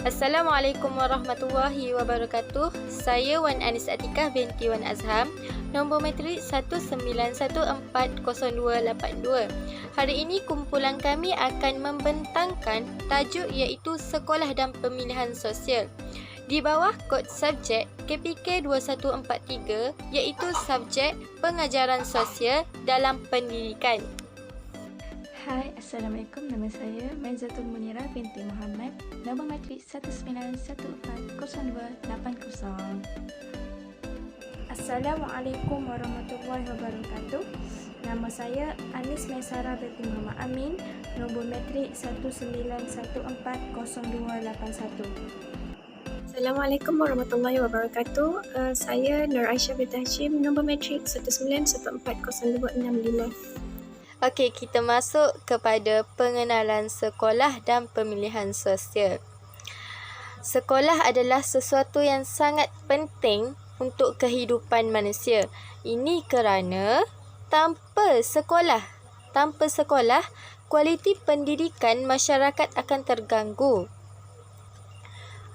Assalamualaikum warahmatullahi wabarakatuh. Saya Wan Anis Atikah binti Wan Azham, nombor matrik 19140282. Hari ini kumpulan kami akan membentangkan tajuk iaitu Sekolah dan Pemilihan Sosial. Di bawah kod subjek KPK 2143 iaitu subjek pengajaran sosial dalam pendidikan. Hai, Assalamualaikum. Nama saya Maizatul Munirah binti Muhammad, nombor matrik 19140280. Assalamualaikum warahmatullahi wabarakatuh. Nama saya Anis Maisara binti Muhammad Amin, nombor matrik 19140281. Assalamualaikum warahmatullahi wabarakatuh. Saya Nur Aisyah binti Hashim, nombor matrik 19140265. Okey, kita masuk kepada pengenalan sekolah dan pemilihan sosial. Sekolah adalah sesuatu yang sangat penting untuk kehidupan manusia. Ini kerana tanpa sekolah, kualiti pendidikan masyarakat akan terganggu.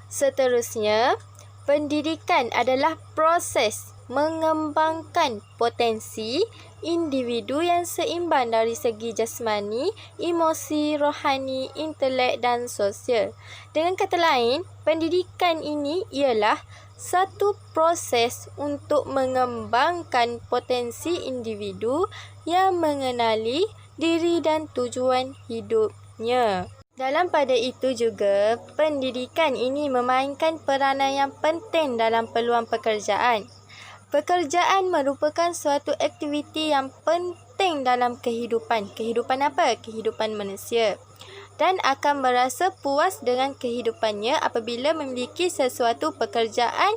Seterusnya, pendidikan adalah proses mengembangkan potensi individu yang seimbang dari segi jasmani, emosi, rohani, intelek dan sosial. Dengan kata lain, pendidikan ini ialah satu proses untuk mengembangkan potensi individu yang mengenali diri dan tujuan hidupnya. Dalam pada itu juga, pendidikan ini memainkan peranan yang penting dalam peluang pekerjaan. Pekerjaan merupakan suatu aktiviti yang penting dalam kehidupan. Kehidupan apa? Kehidupan manusia. Dan akan merasa puas dengan kehidupannya apabila memiliki sesuatu pekerjaan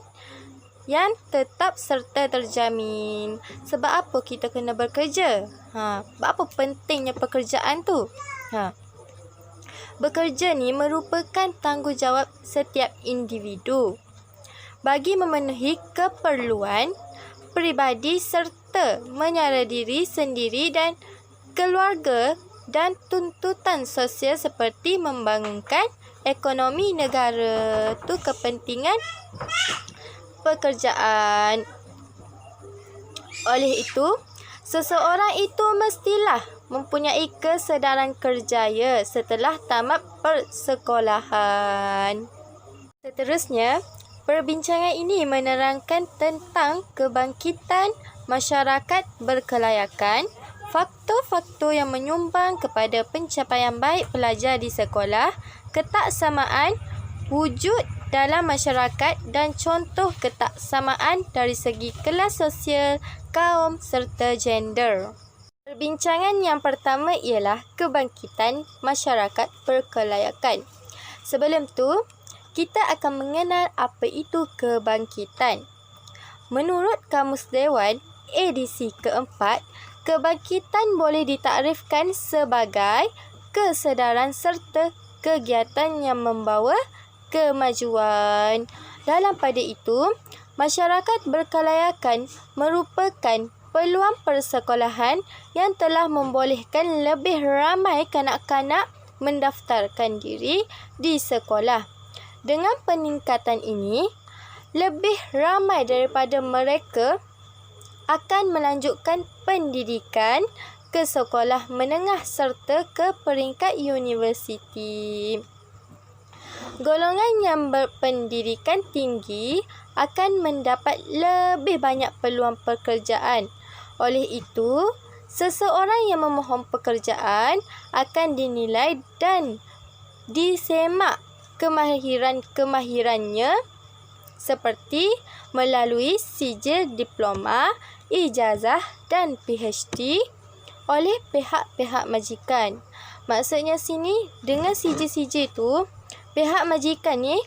yang tetap serta terjamin. Sebab apa kita kena bekerja? Sebab apa pentingnya pekerjaan tu? Bekerja ni merupakan tanggungjawab setiap individu bagi memenuhi keperluan peribadi serta menyara diri sendiri dan keluarga dan tuntutan sosial seperti membangunkan ekonomi negara. Tu kepentingan pekerjaan. Oleh itu, seseorang itu mestilah mempunyai kesedaran kerjaya setelah tamat persekolahan. Seterusnya, perbincangan ini menerangkan tentang kebangkitan masyarakat berkelayakan, faktor-faktor yang menyumbang kepada pencapaian baik pelajar di sekolah, ketaksamaan wujud dalam masyarakat dan contoh ketaksamaan dari segi kelas sosial, kaum serta gender. Perbincangan yang pertama ialah kebangkitan masyarakat berkelayakan. Sebelum tu, kita akan mengenal apa itu kebangkitan. Menurut Kamus Dewan edisi keempat, kebangkitan boleh ditakrifkan sebagai kesedaran serta kegiatan yang membawa kemajuan. Dalam pada itu, masyarakat berkelayakan merupakan peluang persekolahan yang telah membolehkan lebih ramai kanak-kanak mendaftarkan diri di sekolah. Dengan peningkatan ini, lebih ramai daripada mereka akan melanjutkan pendidikan ke sekolah menengah serta ke peringkat universiti. Golongan yang berpendidikan tinggi akan mendapat lebih banyak peluang pekerjaan. Oleh itu, seseorang yang memohon pekerjaan akan dinilai dan disemak kemahiran-kemahirannya seperti melalui sijil diploma, ijazah dan PhD oleh pihak-pihak majikan. Maksudnya sini, dengan sijil-sijil tu, pihak majikan ni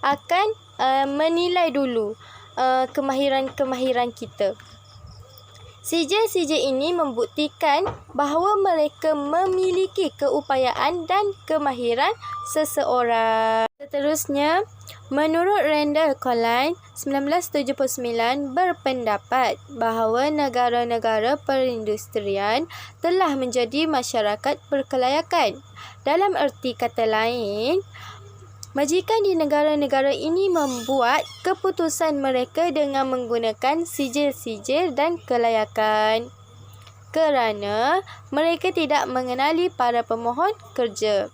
akan menilai dulu kemahiran-kemahiran kita. Sijil-sijil ini membuktikan bahawa mereka memiliki keupayaan dan kemahiran seseorang. Seterusnya, menurut Randall Colline 1979 berpendapat bahawa negara-negara perindustrian telah menjadi masyarakat berkelayakan. Dalam erti kata lain, Majikan di negara-negara ini membuat keputusan mereka dengan menggunakan sijil-sijil dan kelayakan kerana mereka tidak mengenali para pemohon kerja.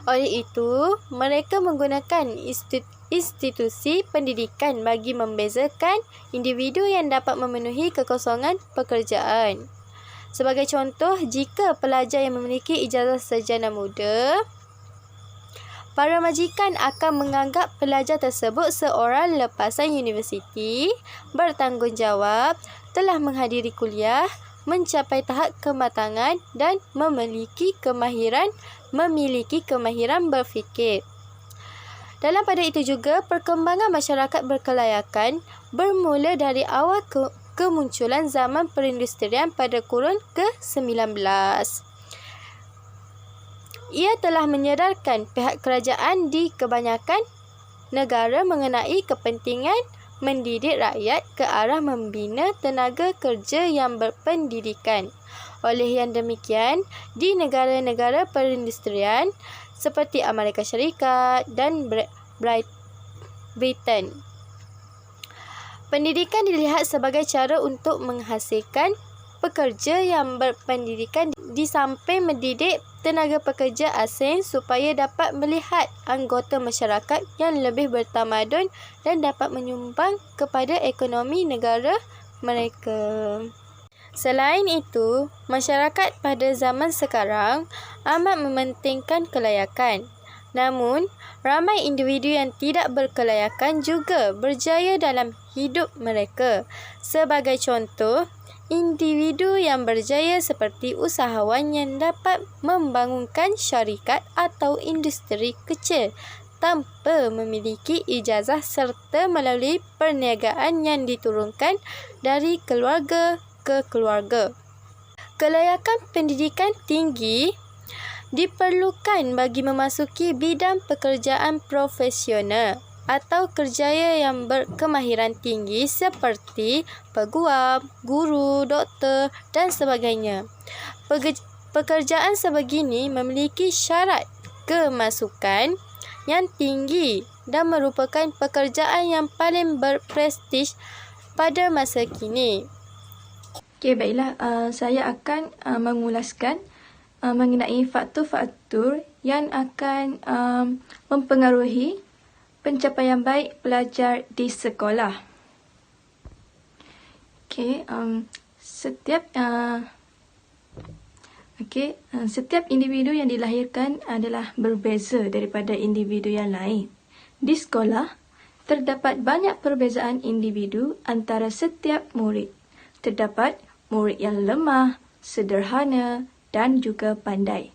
Oleh itu, mereka menggunakan institusi pendidikan bagi membezakan individu yang dapat memenuhi kekosongan pekerjaan. Sebagai contoh, jika pelajar yang memiliki ijazah sarjana muda, para majikan akan menganggap pelajar tersebut seorang lepasan universiti, bertanggungjawab, telah menghadiri kuliah, mencapai tahap kematangan dan memiliki kemahiran berfikir. Dalam pada itu juga, perkembangan masyarakat berkelayakan bermula dari awal kemunculan zaman perindustrian pada kurun ke-19. Ia telah menyedarkan pihak kerajaan di kebanyakan negara mengenai kepentingan mendidik rakyat ke arah membina tenaga kerja yang berpendidikan. Oleh yang demikian, di negara-negara perindustrian seperti Amerika Syarikat dan Britain, pendidikan dilihat sebagai cara untuk menghasilkan pekerja yang berpendidikan di samping mendidik tenaga pekerja asing supaya dapat melihat anggota masyarakat yang lebih bertamadun dan dapat menyumbang kepada ekonomi negara mereka. Selain itu, masyarakat pada zaman sekarang amat mementingkan kelayakan. Namun, ramai individu yang tidak berkelayakan juga berjaya dalam hidup mereka. Sebagai contoh, individu yang berjaya seperti usahawan yang dapat membangunkan syarikat atau industri kecil tanpa memiliki ijazah serta melalui perniagaan yang diturunkan dari keluarga ke keluarga. Kelayakan pendidikan tinggi diperlukan bagi memasuki bidang pekerjaan profesional atau kerjaya yang berkemahiran tinggi seperti peguam, guru, doktor dan sebagainya. Pekerjaan sebegini memiliki syarat kemasukan yang tinggi dan merupakan pekerjaan yang paling berprestij pada masa kini. Okey, baiklah. Saya akan mengulaskan mengenai faktor-faktor yang akan mempengaruhi pencapaian baik pelajar di sekolah. Okey, setiap individu yang dilahirkan adalah berbeza daripada individu yang lain. Di sekolah, terdapat banyak perbezaan individu antara setiap murid. Terdapat murid yang lemah, sederhana dan juga pandai.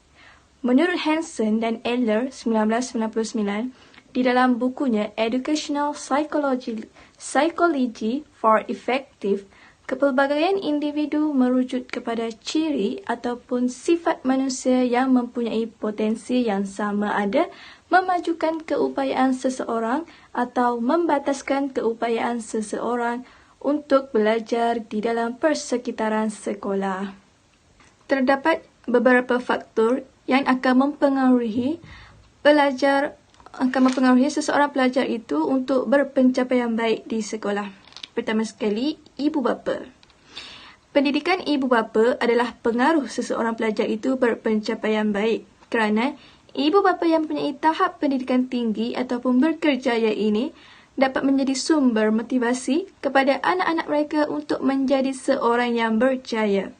Menurut Hanson dan Adler 1999, di dalam bukunya Educational Psychology for Effective, kepelbagaian individu merujuk kepada ciri ataupun sifat manusia yang mempunyai potensi yang sama ada memajukan keupayaan seseorang atau membataskan keupayaan seseorang untuk belajar di dalam persekitaran sekolah. Terdapat beberapa faktor yang akan mempengaruhi seseorang pelajar itu untuk berpencapaian baik di sekolah. Pertama sekali, ibu bapa. Pendidikan ibu bapa adalah pengaruh seseorang pelajar itu berpencapaian baik kerana ibu bapa yang mempunyai tahap pendidikan tinggi ataupun berkerjaya ini dapat menjadi sumber motivasi kepada anak-anak mereka untuk menjadi seorang yang berjaya.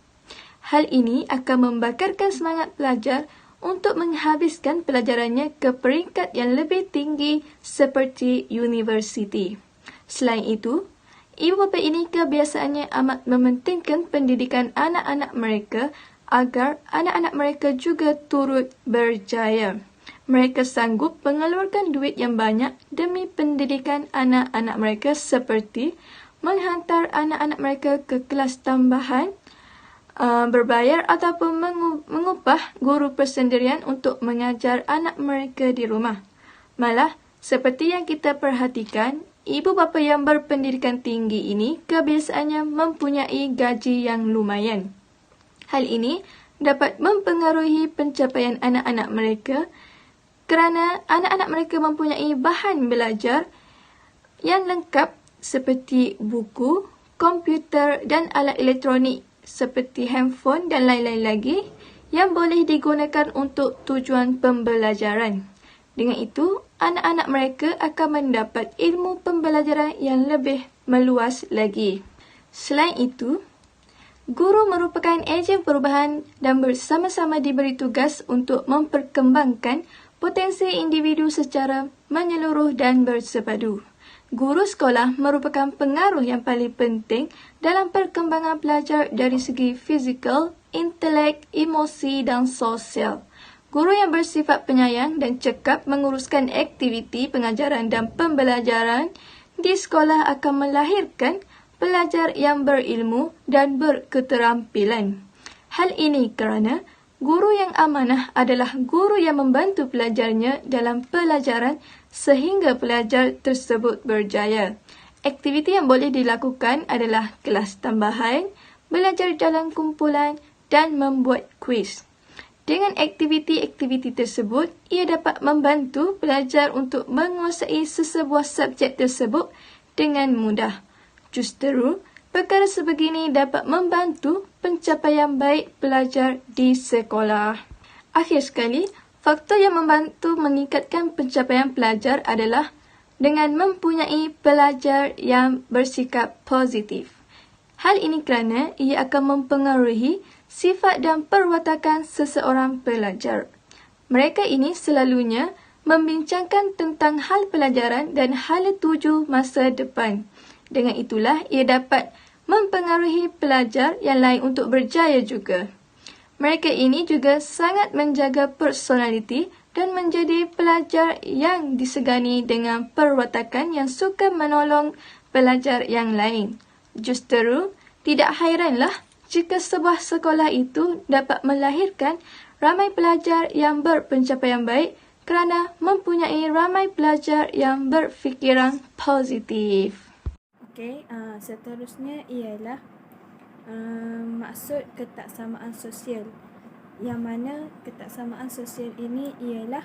Hal ini akan membakarkan semangat pelajar untuk menghabiskan pelajarannya ke peringkat yang lebih tinggi seperti universiti. Selain itu, ibu bapa ini kebiasaannya amat mementingkan pendidikan anak-anak mereka agar anak-anak mereka juga turut berjaya. Mereka sanggup mengeluarkan duit yang banyak demi pendidikan anak-anak mereka seperti menghantar anak-anak mereka ke kelas tambahan, berbayar ataupun mengupah guru persendirian untuk mengajar anak mereka di rumah. Malah, seperti yang kita perhatikan, ibu bapa yang berpendidikan tinggi ini kebiasaannya mempunyai gaji yang lumayan. Hal ini dapat mempengaruhi pencapaian anak-anak mereka kerana anak-anak mereka mempunyai bahan belajar yang lengkap seperti buku, komputer dan alat elektronik seperti handphone dan lain-lain lagi yang boleh digunakan untuk tujuan pembelajaran. Dengan itu, anak-anak mereka akan mendapat ilmu pembelajaran yang lebih meluas lagi. Selain itu, guru merupakan ejen perubahan dan bersama-sama diberi tugas untuk memperkembangkan potensi individu secara menyeluruh dan bersepadu. Guru sekolah merupakan pengaruh yang paling penting dalam perkembangan pelajar dari segi fizikal, intelek, emosi dan sosial. Guru yang bersifat penyayang dan cekap menguruskan aktiviti pengajaran dan pembelajaran di sekolah akan melahirkan pelajar yang berilmu dan berketerampilan. Hal ini kerana guru yang amanah adalah guru yang membantu pelajarnya dalam pelajaran sehingga pelajar tersebut berjaya. Aktiviti yang boleh dilakukan adalah kelas tambahan, belajar dalam kumpulan dan membuat kuis. Dengan aktiviti-aktiviti tersebut, ia dapat membantu pelajar untuk menguasai sesebuah subjek tersebut dengan mudah. Justeru, perkara sebegini dapat membantu pencapaian baik pelajar di sekolah. Akhir sekali, faktor yang membantu meningkatkan pencapaian pelajar adalah dengan mempunyai pelajar yang bersikap positif. Hal ini kerana ia akan mempengaruhi sifat dan perwatakan seseorang pelajar. Mereka ini selalunya membincangkan tentang hal pelajaran dan hala tuju masa depan. Dengan itulah ia dapat mempengaruhi pelajar yang lain untuk berjaya juga. Mereka ini juga sangat menjaga personaliti dan menjadi pelajar yang disegani dengan perwatakan yang suka menolong pelajar yang lain. Justeru, tidak hairanlah jika sebuah sekolah itu dapat melahirkan ramai pelajar yang berpencapaian baik kerana mempunyai ramai pelajar yang berfikiran positif. Okey, seterusnya ialah maksud ketaksamaan sosial. Yang mana ketaksamaan sosial ini ialah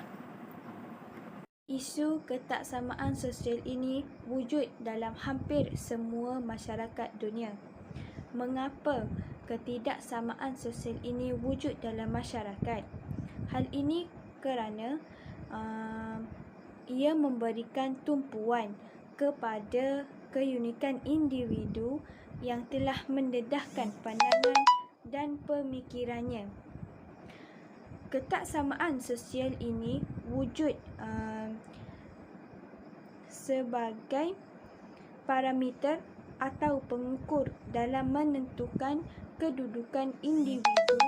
isu ketaksamaan sosial ini wujud dalam hampir semua masyarakat dunia. Mengapa ketidaksamaan sosial ini wujud dalam masyarakat? Hal ini kerana ia memberikan tumpuan kepada keunikan individu yang telah mendedahkan pandangan dan pemikirannya. Ketaksamaan sosial ini wujud sebagai parameter atau pengukur dalam menentukan kedudukan individu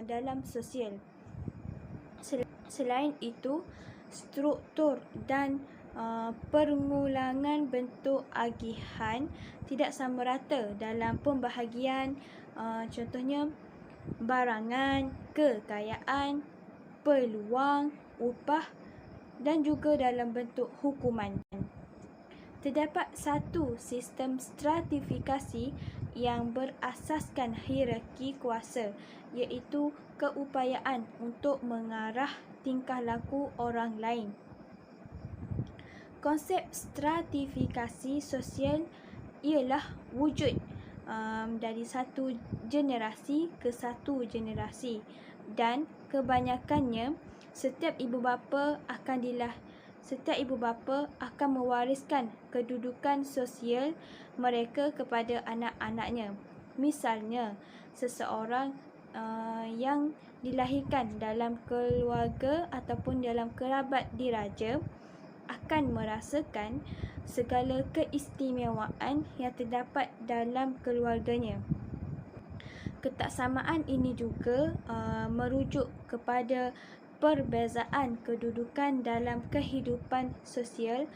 dalam sosial. Selain itu, struktur dan pengulangan bentuk agihan tidak sama rata dalam pembahagian, contohnya barangan, kekayaan, peluang, upah dan juga dalam bentuk hukuman. Terdapat satu sistem stratifikasi yang berasaskan hierarki kuasa, iaitu keupayaan untuk mengarah tingkah laku orang lain. Konsep stratifikasi sosial ialah wujud dari satu generasi ke satu generasi, dan kebanyakannya setiap ibu bapa akan mewariskan kedudukan sosial mereka kepada anak-anaknya. Misalnya, seseorang yang dilahirkan dalam keluarga ataupun dalam kerabat diraja akan merasakan segala keistimewaan yang terdapat dalam keluarganya. Ketaksamaan ini juga merujuk kepada perbezaan kedudukan dalam kehidupan sosial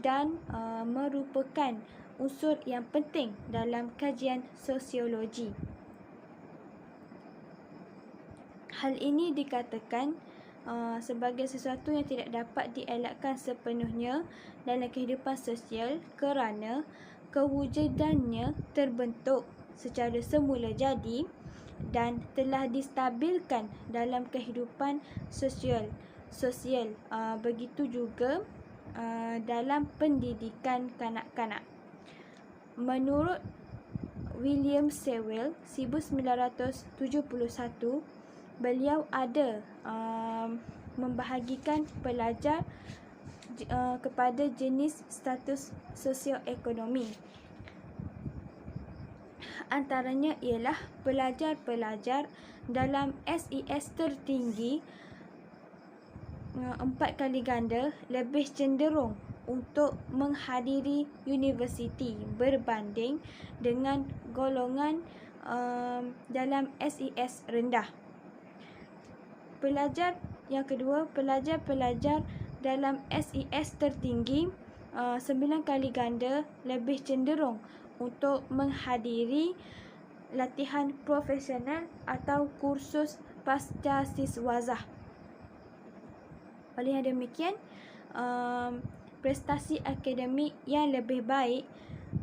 dan merupakan unsur yang penting dalam kajian sosiologi. Hal ini dikatakan sebagai sesuatu yang tidak dapat dielakkan sepenuhnya dalam kehidupan sosial kerana kewujudannya terbentuk secara semula jadi dan telah distabilkan dalam kehidupan sosial. sosial. Begitu juga dalam pendidikan kanak-kanak. Menurut William Sewell 1971, beliau ada membahagikan pelajar kepada jenis status sosioekonomi. Antaranya ialah pelajar-pelajar dalam SES tertinggi 4 kali ganda lebih cenderung untuk menghadiri universiti berbanding dengan golongan dalam SES rendah. Yang kedua, pelajar-pelajar dalam SES tertinggi 9 kali ganda lebih cenderung untuk menghadiri latihan profesional atau kursus pasca siswazah. Oleh demikian, prestasi akademik yang lebih baik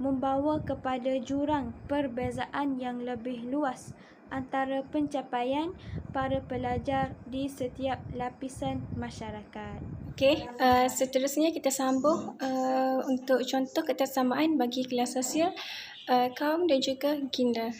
membawa kepada jurang perbezaan yang lebih luas antara pencapaian para pelajar di setiap lapisan masyarakat. Okey, seterusnya kita sambung untuk contoh ketersamaan bagi kelas sosial, kaum dan juga gender.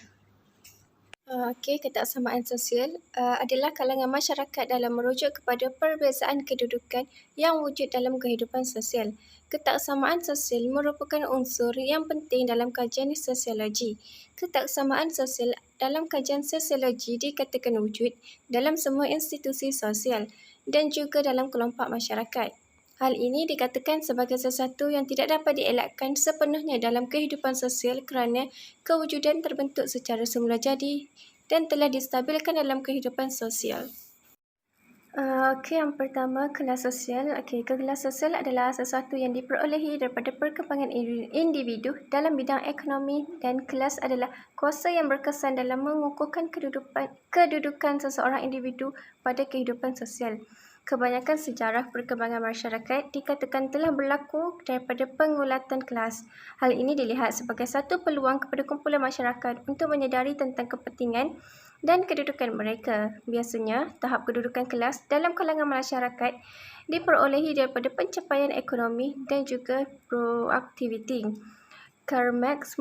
Okey, ketersamaan sosial adalah kalangan masyarakat dalam merujuk kepada perbezaan kedudukan yang wujud dalam kehidupan sosial. Ketersamaan sosial merupakan unsur yang penting dalam kajian sosiologi. Ketersamaan sosial dalam kajian sosiologi dikatakan wujud dalam semua institusi sosial dan juga dalam kelompok masyarakat. Hal ini dikatakan sebagai sesuatu yang tidak dapat dielakkan sepenuhnya dalam kehidupan sosial kerana kewujudan terbentuk secara semula jadi dan telah distabilkan dalam kehidupan sosial. Okey, yang pertama, kelas sosial. Okey, kelas sosial adalah sesuatu yang diperolehi daripada perkembangan individu dalam bidang ekonomi dan kelas adalah kuasa yang berkesan dalam mengukuhkan kedudukan seseorang individu pada kehidupan sosial. Kebanyakan sejarah perkembangan masyarakat dikatakan telah berlaku daripada pengulatan kelas. Hal ini dilihat sebagai satu peluang kepada kumpulan masyarakat untuk menyedari tentang kepentingan dan kedudukan mereka. Biasanya, tahap kedudukan kelas dalam kalangan masyarakat diperolehi daripada pencapaian ekonomi dan juga proaktiviti. Karl Marx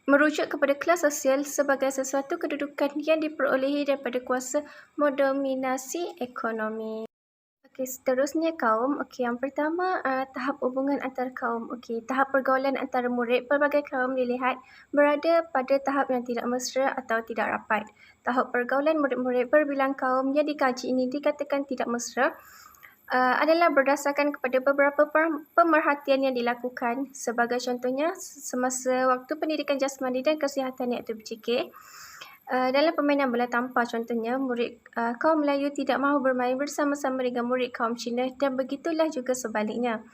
merujuk kepada kelas sosial sebagai sesuatu kedudukan yang diperolehi daripada kuasa mendominasi ekonomi. Okey, seterusnya kaum. Okey, yang pertama, tahap hubungan antara kaum. Okey, tahap pergaulan antara murid pelbagai kaum dilihat berada pada tahap yang tidak mesra atau tidak rapat. Tahap pergaulan murid-murid berbilang kaum yang dikaji ini dikatakan tidak mesra adalah berdasarkan kepada beberapa pemerhatian yang dilakukan. Sebagai contohnya, semasa waktu pendidikan jasmani dan kesihatan iaitu PCK, dalam permainan bola tampar contohnya, murid kaum Melayu tidak mahu bermain bersama-sama dengan murid kaum Cina dan begitulah juga sebaliknya.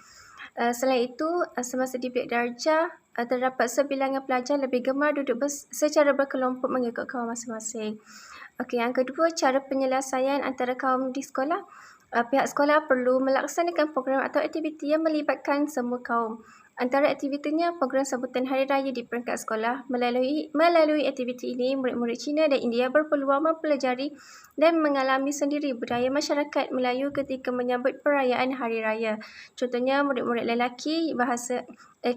Selain itu, semasa di bilik darjah, terdapat sebilangan pelajar lebih gemar duduk secara berkelompok mengikut kaum masing-masing. Okey, yang kedua, cara penyelesaian antara kaum di sekolah. Pihak sekolah perlu melaksanakan program atau aktiviti yang melibatkan semua kaum. Antara aktivitinya, program sambutan Hari Raya di peringkat sekolah. Melalui aktiviti ini, murid-murid Cina dan India berpeluang mempelajari dan mengalami sendiri budaya masyarakat Melayu ketika menyambut perayaan Hari Raya. Contohnya, murid-murid lelaki bahasa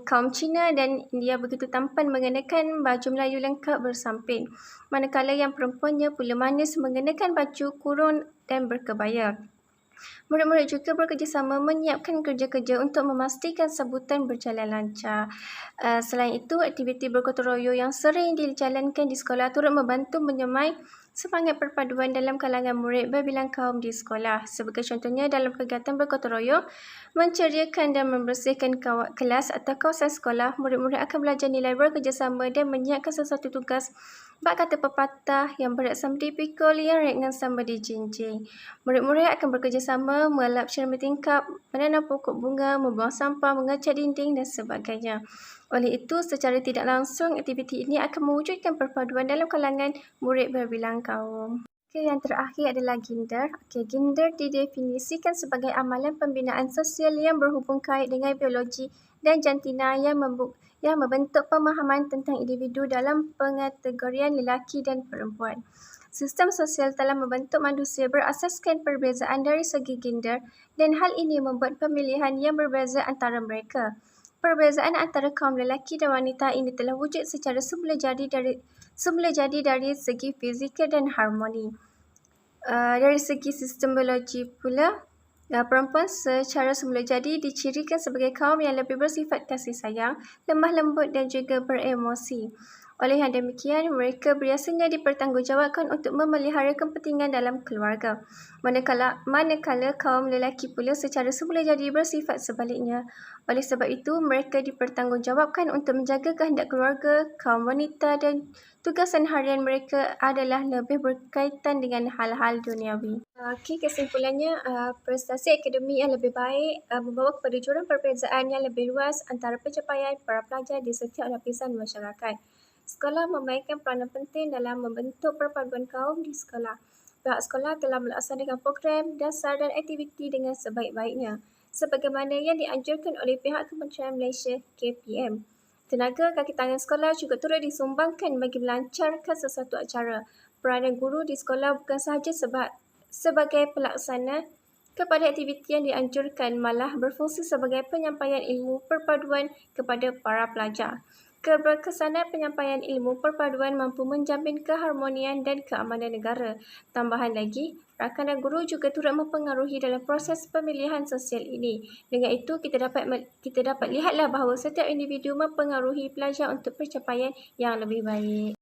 kaum Cina dan India begitu tampan mengenakan baju Melayu lengkap bersamping, manakala yang perempuannya pula manis mengenakan baju kurung dan berkebaya. Murid-murid juga bekerjasama menyiapkan kerja-kerja untuk memastikan sambutan berjalan lancar. Selain itu, aktiviti bergotong royong yang sering dijalankan di sekolah turut membantu menyemai semangat perpaduan dalam kalangan murid berbilang kaum di sekolah. Sebagai contohnya, dalam kegiatan bergotong royong, menceriakan dan membersihkan kelas atau kawasan sekolah, murid-murid akan belajar nilai berkerjasama dan menyiapkan sesuatu tugas. Bak kata pepatah, yang berat sama dipikul, yang ringan sama dijinjing. Murid-murid akan bekerjasama melap cermin tingkap, menanam pokok bunga, membuang sampah, mengecat dinding dan sebagainya. Oleh itu, secara tidak langsung, aktiviti ini akan mewujudkan perpaduan dalam kalangan murid berbilang kaum. Okey, yang terakhir adalah gender. Okey, gender didefinisikan sebagai amalan pembinaan sosial yang berhubung kait dengan biologi dan jantina yang membentuk pemahaman tentang individu dalam pengategorian lelaki dan perempuan. Sistem sosial telah membentuk manusia berasaskan perbezaan dari segi gender dan hal ini membuat pemilihan yang berbeza antara mereka. Perbezaan antara kaum lelaki dan wanita ini telah wujud secara semula jadi dari segi fizikal dan harmoni. Dari segi sistem biologi pula, perempuan secara semula jadi dicirikan sebagai kaum yang lebih bersifat kasih sayang, lemah lembut dan juga beremosi. Oleh yang demikian, mereka biasanya dipertanggungjawabkan untuk memelihara kepentingan dalam keluarga. Manakala kaum lelaki pula secara semula jadi bersifat sebaliknya. Oleh sebab itu, mereka dipertanggungjawabkan untuk menjaga kehendak keluarga, kaum wanita dan tugasan harian mereka adalah lebih berkaitan dengan hal-hal duniawi. Kesimpulannya, prestasi akademik yang lebih baik membawa kepada jurang perbezaan yang lebih luas antara pencapaian para pelajar di setiap lapisan masyarakat. Sekolah memainkan peranan penting dalam membentuk perpaduan kaum di sekolah. Pihak sekolah telah melaksanakan program, dasar dan aktiviti dengan sebaik-baiknya, sebagaimana yang dianjurkan oleh pihak Kementerian Malaysia KPM. Tenaga kaki tangan sekolah juga turut disumbangkan bagi melancarkan sesuatu acara. Peranan guru di sekolah bukan sahaja sebagai pelaksana kepada aktiviti yang dianjurkan, malah berfungsi sebagai penyampaian ilmu perpaduan kepada para pelajar. Keberkesanan penyampaian ilmu perpaduan mampu menjamin keharmonian dan keamanan negara. Tambahan lagi, rakanan guru juga turut mempengaruhi dalam proses pemilihan sosial ini. Dengan itu, kita dapat lihatlah bahawa setiap individu mempengaruhi pelajar untuk pencapaian yang lebih baik.